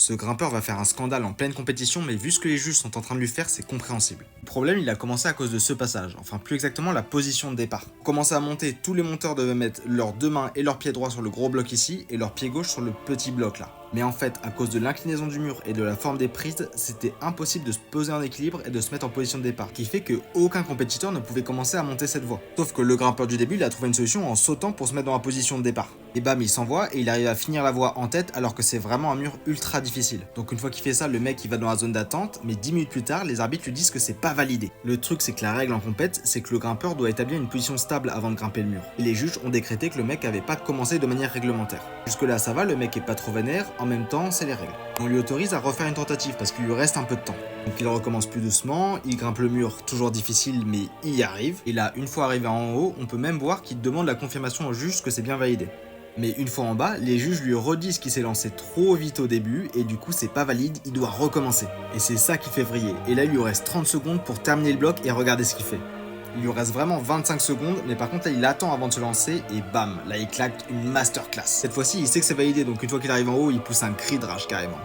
Ce grimpeur va faire un scandale en pleine compétition, mais vu ce que les juges sont en train de lui faire, c'est compréhensible. Le problème, il a commencé à cause de ce passage, enfin plus exactement la position de départ. Pour commencer à monter, tous les monteurs devaient mettre leurs deux mains et leur pied droit sur le gros bloc ici, et leur pied gauche sur le petit bloc là. Mais en fait, à cause de l'inclinaison du mur et de la forme des prises, c'était impossible de se poser en équilibre et de se mettre en position de départ, qui fait que aucun compétiteur ne pouvait commencer à monter cette voie. Sauf que le grimpeur du début, il a trouvé une solution en sautant pour se mettre dans la position de départ. Et bam, il s'envoie et il arrive à finir la voie en tête alors que c'est vraiment un mur ultra difficile. Donc une fois qu'il fait ça, le mec il va dans la zone d'attente, mais 10 minutes plus tard, les arbitres lui disent que c'est pas validé. Le truc c'est que la règle en compète, c'est que le grimpeur doit établir une position stable avant de grimper le mur. Et les juges ont décrété que le mec avait pas commencé de manière réglementaire. Jusque là ça va, le mec est pas trop vénère, en même temps c'est les règles. On lui autorise à refaire une tentative parce qu'il lui reste un peu de temps. Donc il recommence plus doucement, il grimpe le mur, toujours difficile mais il y arrive. Et là, une fois arrivé en haut, on peut même voir qu'il demande la confirmation au juge que c'est bien validé. Mais une fois en bas, les juges lui redisent qu'il s'est lancé trop vite au début et du coup c'est pas valide, il doit recommencer. Et c'est ça qui fait vriller. Et là il lui reste 30 secondes pour terminer le bloc et regarder ce qu'il fait. Il lui reste vraiment 25 secondes, mais par contre là il attend avant de se lancer et bam, là il claque une masterclass. Cette fois-ci il sait que c'est validé, donc une fois qu'il arrive en haut, il pousse un cri de rage carrément.